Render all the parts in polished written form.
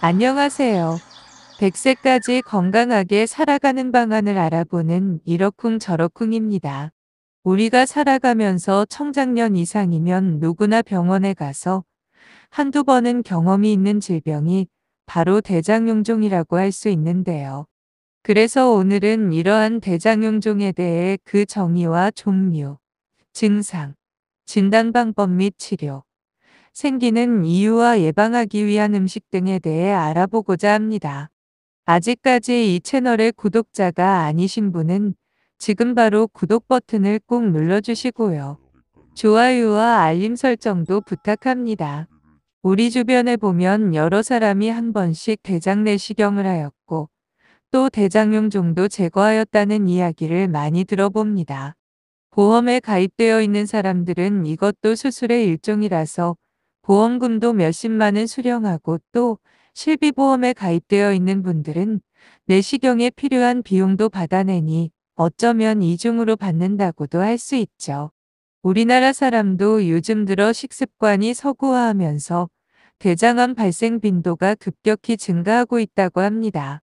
안녕하세요. 100세까지 건강하게 살아가는 방안을 알아보는 이러쿵저러쿵입니다. 우리가 살아가면서 청장년 이상이면 누구나 병원에 가서 한두 번은 경험이 있는 질병이 바로 대장용종이라고 할 수 있는데요. 그래서 오늘은 이러한 대장용종에 대해 그 정의와 종류, 증상, 진단 방법 및 치료, 생기는 이유와 예방하기 위한 음식 등에 대해 알아보고자 합니다. 아직까지 이 채널의 구독자가 아니신 분은 지금 바로 구독 버튼을 꼭 눌러주시고요. 좋아요와 알림 설정도 부탁합니다. 우리 주변에 보면 여러 사람이 한 번씩 대장 내시경을 하였고 또 대장용종도 제거하였다는 이야기를 많이 들어봅니다. 보험에 가입되어 있는 사람들은 이것도 수술의 일종이라서 보험금도 몇십만은 수령하고 또 실비보험에 가입되어 있는 분들은 내시경에 필요한 비용도 받아내니 어쩌면 이중으로 받는다고도 할 수 있죠. 우리나라 사람도 요즘 들어 식습관이 서구화하면서 대장암 발생 빈도가 급격히 증가하고 있다고 합니다.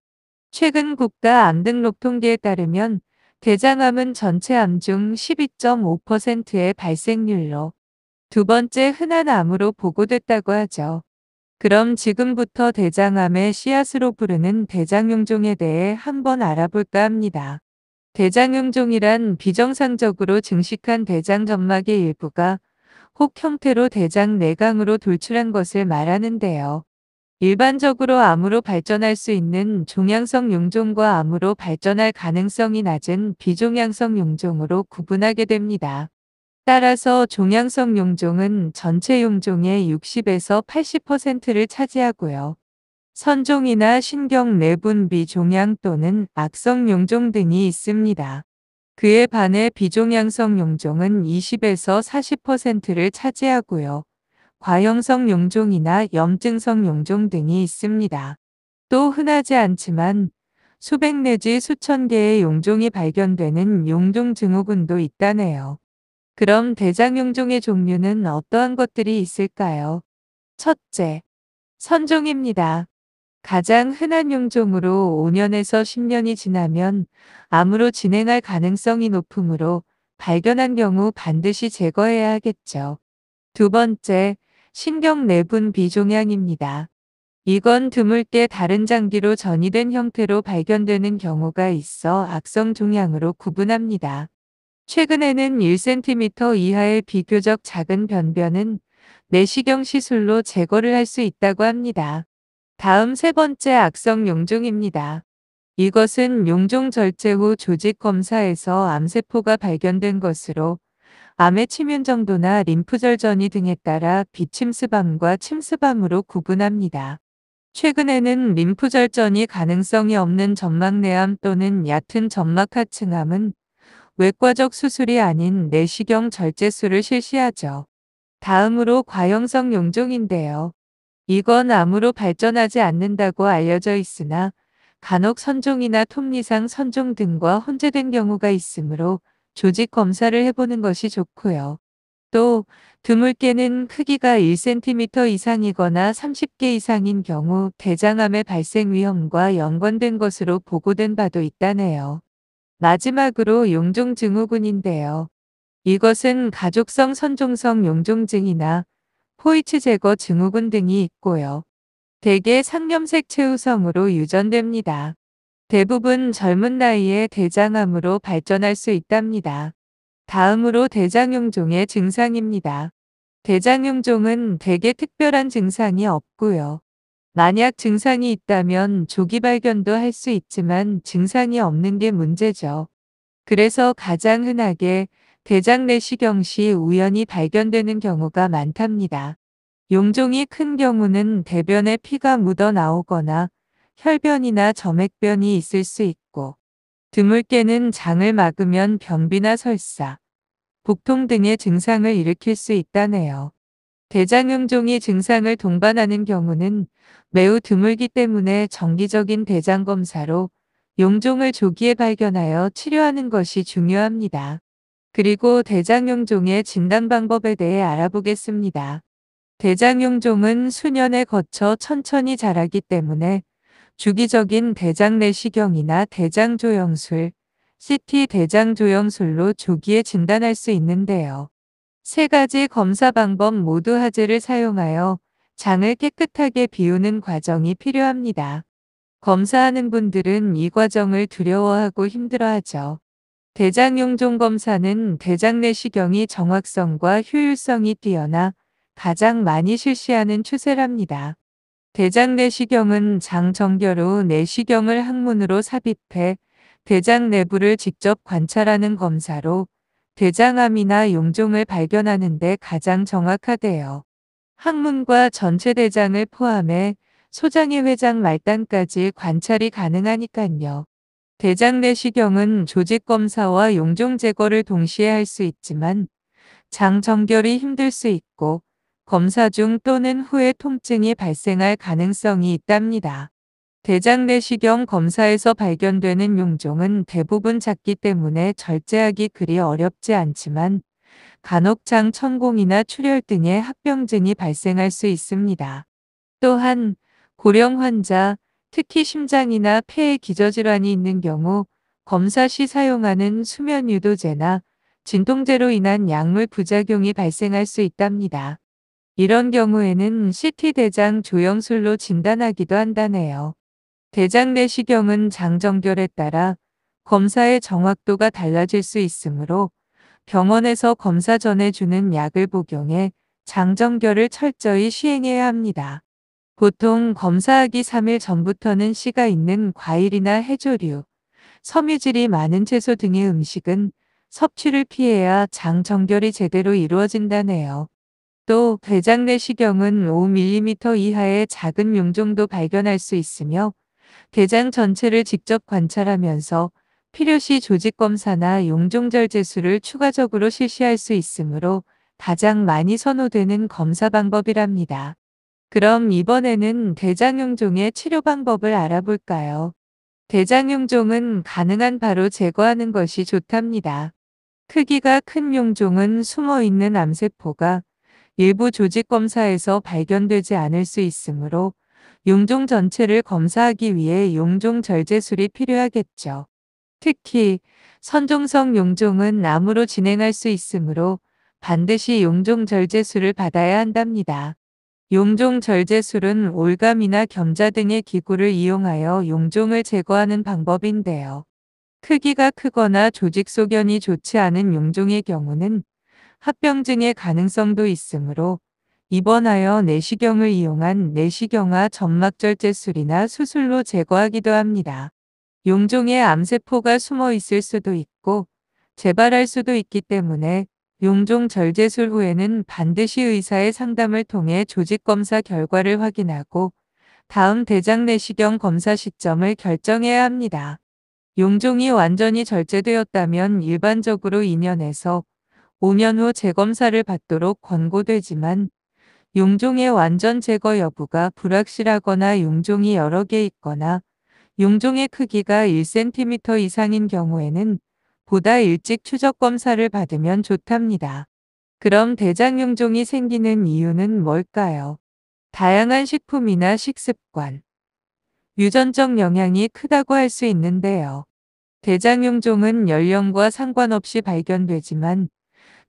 최근 국가암등록 통계에 따르면 대장암은 전체 암 중 12.5%의 발생률로 두 번째 흔한 암으로 보고됐다고 하죠. 그럼 지금부터 대장암의 씨앗으로 부르는 대장용종에 대해 한번 알아볼까 합니다. 대장용종이란 비정상적으로 증식한 대장 점막의 일부가 혹 형태로 대장 내강으로 돌출한 것을 말하는데요. 일반적으로 암으로 발전할 수 있는 종양성 용종과 암으로 발전할 가능성이 낮은 비종양성 용종으로 구분하게 됩니다. 따라서 종양성 용종은 전체 용종의 60에서 80%를 차지하고요. 선종이나 신경 내분 비종양 또는 악성 용종 등이 있습니다. 그에 반해 비종양성 용종은 20에서 40%를 차지하고요. 과형성 용종이나 염증성 용종 등이 있습니다. 또 흔하지 않지만 수백 내지 수천 개의 용종이 발견되는 용종 증후군도 있다네요. 그럼 대장용종의 종류는 어떠한 것들이 있을까요? 첫째, 선종입니다. 가장 흔한 용종으로 5년에서 10년이 지나면 암으로 진행할 가능성이 높으므로 발견한 경우 반드시 제거해야 하겠죠. 두 번째, 신경 내분 비종양입니다. 이건 드물게 다른 장기로 전이된 형태로 발견되는 경우가 있어 악성 종양으로 구분합니다. 최근에는 1cm 이하의 비교적 작은 변변은 내시경 시술로 제거를 할 수 있다고 합니다. 다음 세 번째 악성 용종입니다. 이것은 용종 절제 후 조직 검사에서 암세포가 발견된 것으로 암의 치명 정도나 림프절 전이 등에 따라 비침스밤과 침스밤으로 구분합니다. 최근에는 림프절전이 가능성이 없는 점막내암 또는 얕은 점막하층암은 외과적 수술이 아닌 내시경 절제술을 실시하죠. 다음으로 과형성 용종인데요. 이건 암으로 발전하지 않는다고 알려져 있으나 간혹 선종이나 톱니상 선종 등과 혼재된 경우가 있으므로 조직 검사를 해보는 것이 좋고요. 또 드물게는 크기가 1cm 이상이거나 30개 이상인 경우 대장암의 발생 위험과 연관된 것으로 보고된 바도 있다네요. 마지막으로 용종 증후군인데요. 이것은 가족성 선종성 용종증이나 포이츠 제거 증후군 등이 있고요. 대개 상염색 최우성으로 유전됩니다. 대부분 젊은 나이에 대장암으로 발전할 수 있답니다. 다음으로 대장용종의 증상입니다. 대장용종은 대개 특별한 증상이 없고요. 만약 증상이 있다면 조기 발견도 할 수 있지만 증상이 없는 게 문제죠. 그래서 가장 흔하게 대장 내시경 시 우연히 발견되는 경우가 많답니다. 용종이 큰 경우는 대변에 피가 묻어 나오거나 혈변이나 점액변이 있을 수 있고 드물게는 장을 막으면 변비나 설사, 복통 등의 증상을 일으킬 수 있다네요. 대장용종이 증상을 동반하는 경우는 매우 드물기 때문에 정기적인 대장검사로 용종을 조기에 발견하여 치료하는 것이 중요합니다. 그리고 대장용종의 진단 방법에 대해 알아보겠습니다. 대장용종은 수년에 거쳐 천천히 자라기 때문에 주기적인 대장 내시경이나 대장조영술, CT 대장조영술로 조기에 진단할 수 있는데요. 세 가지 검사 방법 모두 하즈를 사용하여 장을 깨끗하게 비우는 과정이 필요합니다. 검사하는 분들은 이 과정을 두려워하고 힘들어하죠. 대장용종 검사는 대장 내시경이 정확성과 효율성이 뛰어나 가장 많이 실시하는 추세랍니다. 대장 내시경은 장 정결 후 내시경을 항문으로 삽입해 대장 내부를 직접 관찰하는 검사로 대장암이나 용종을 발견하는 데 가장 정확하대요. 항문과 전체 대장을 포함해 소장의 회장 말단까지 관찰이 가능하니깐요. 대장 내시경은 조직 검사와 용종 제거를 동시에 할 수 있지만 장 정결이 힘들 수 있고 검사 중 또는 후에 통증이 발생할 가능성이 있답니다. 대장 내시경 검사에서 발견되는 용종은 대부분 작기 때문에 절제하기 그리 어렵지 않지만 간혹 장 천공이나 출혈 등의 합병증이 발생할 수 있습니다. 또한 고령 환자, 특히 심장이나 폐에 기저질환이 있는 경우 검사 시 사용하는 수면 유도제나 진통제로 인한 약물 부작용이 발생할 수 있답니다. 이런 경우에는 CT 대장 조영술로 진단하기도 한다네요. 대장 내시경은 장 정결에 따라 검사의 정확도가 달라질 수 있으므로 병원에서 검사 전에 주는 약을 복용해 장 정결을 철저히 시행해야 합니다. 보통 검사하기 3일 전부터는 씨가 있는 과일이나 해조류, 섬유질이 많은 채소 등의 음식은 섭취를 피해야 장 정결이 제대로 이루어진다네요. 또 대장 내시경은 5mm 이하의 작은 용종도 발견할 수 있으며 대장 전체를 직접 관찰하면서 필요시 조직 검사나 용종 절제술을 추가적으로 실시할 수 있으므로 가장 많이 선호되는 검사 방법이랍니다. 그럼 이번에는 대장용종의 치료 방법을 알아볼까요? 대장용종은 가능한 바로 제거하는 것이 좋답니다. 크기가 큰 용종은 숨어있는 암세포가 일부 조직 검사에서 발견되지 않을 수 있으므로 용종 전체를 검사하기 위해 용종 절제술이 필요하겠죠. 특히 선종성 용종은 암으로 진행할 수 있으므로 반드시 용종 절제술을 받아야 한답니다. 용종 절제술은 올감이나 겸자 등의 기구를 이용하여 용종을 제거하는 방법인데요. 크기가 크거나 조직 소견이 좋지 않은 용종의 경우는 합병증의 가능성도 있으므로 입원하여 내시경을 이용한 내시경화 점막절제술이나 수술로 제거하기도 합니다. 용종에 암세포가 숨어 있을 수도 있고 재발할 수도 있기 때문에 용종 절제술 후에는 반드시 의사의 상담을 통해 조직검사 결과를 확인하고 다음 대장 내시경 검사 시점을 결정해야 합니다. 용종이 완전히 절제되었다면 일반적으로 2년에서 5년 후 재검사를 받도록 권고되지만 용종의 완전 제거 여부가 불확실하거나 용종이 여러 개 있거나 용종의 크기가 1cm 이상인 경우에는 보다 일찍 추적 검사를 받으면 좋답니다. 그럼 대장용종이 생기는 이유는 뭘까요? 다양한 식품이나 식습관, 유전적 영향이 크다고 할 수 있는데요. 대장용종은 연령과 상관없이 발견되지만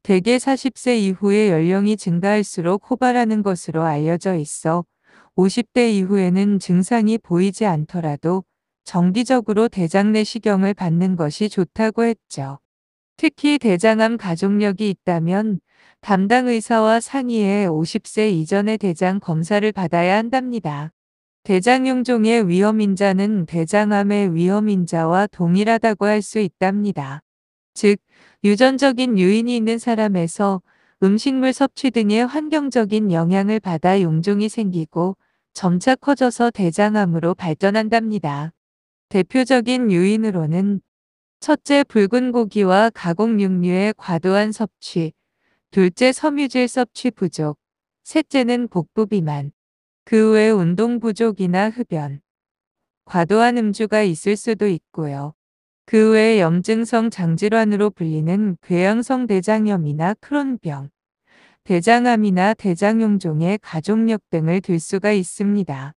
대개 40세 이후에 연령이 증가할수록 호발하는 것으로 알려져 있어 50대 이후에는 증상이 보이지 않더라도 정기적으로 대장 내시경을 받는 것이 좋다고 했죠. 특히 대장암 가족력이 있다면 담당 의사와 상의해 50세 이전의 대장 검사를 받아야 한답니다. 대장용종의 위험인자는 대장암의 위험인자와 동일하다고 할 수 있답니다. 즉, 유전적인 요인이 있는 사람에서 음식물 섭취 등의 환경적인 영향을 받아 용종이 생기고 점차 커져서 대장암으로 발전한답니다. 대표적인 요인으로는 첫째, 붉은 고기와 가공 육류의 과도한 섭취, 둘째, 섬유질 섭취 부족, 셋째는 복부 비만, 그 외 운동 부족이나 흡연, 과도한 음주가 있을 수도 있고요. 그 외 염증성 장질환으로 불리는 궤양성 대장염이나 크론병, 대장암이나 대장용종의 가족력 등을 들 수가 있습니다.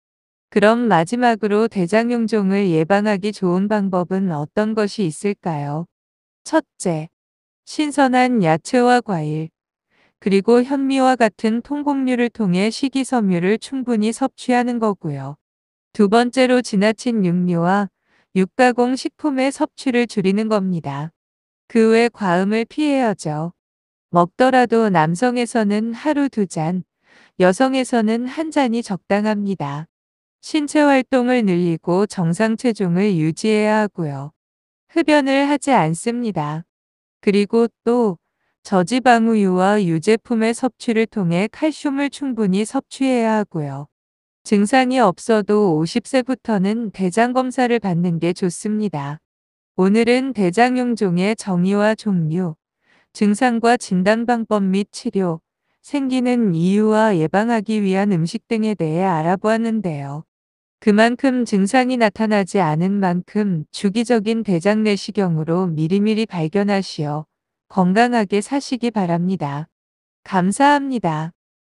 그럼 마지막으로 대장용종을 예방하기 좋은 방법은 어떤 것이 있을까요? 첫째, 신선한 야채와 과일, 그리고 현미와 같은 통곡류를 통해 식이섬유를 충분히 섭취하는 거고요. 두 번째로 지나친 육류와 육가공 식품의 섭취를 줄이는 겁니다. 그 외 과음을 피해야죠. 먹더라도 남성에서는 하루 2잔, 여성에서는 1잔이 적당합니다. 신체 활동을 늘리고 정상 체중을 유지해야 하고요. 흡연을 하지 않습니다. 그리고 또 저지방우유와 유제품의 섭취를 통해 칼슘을 충분히 섭취해야 하고요. 증상이 없어도 50세부터는 대장 검사를 받는 게 좋습니다. 오늘은 대장용종의 정의와 종류, 증상과 진단 방법 및 치료, 생기는 이유와 예방하기 위한 음식 등에 대해 알아보았는데요. 그만큼 증상이 나타나지 않은 만큼 주기적인 대장 내시경으로 미리미리 발견하시어 건강하게 사시기 바랍니다. 감사합니다.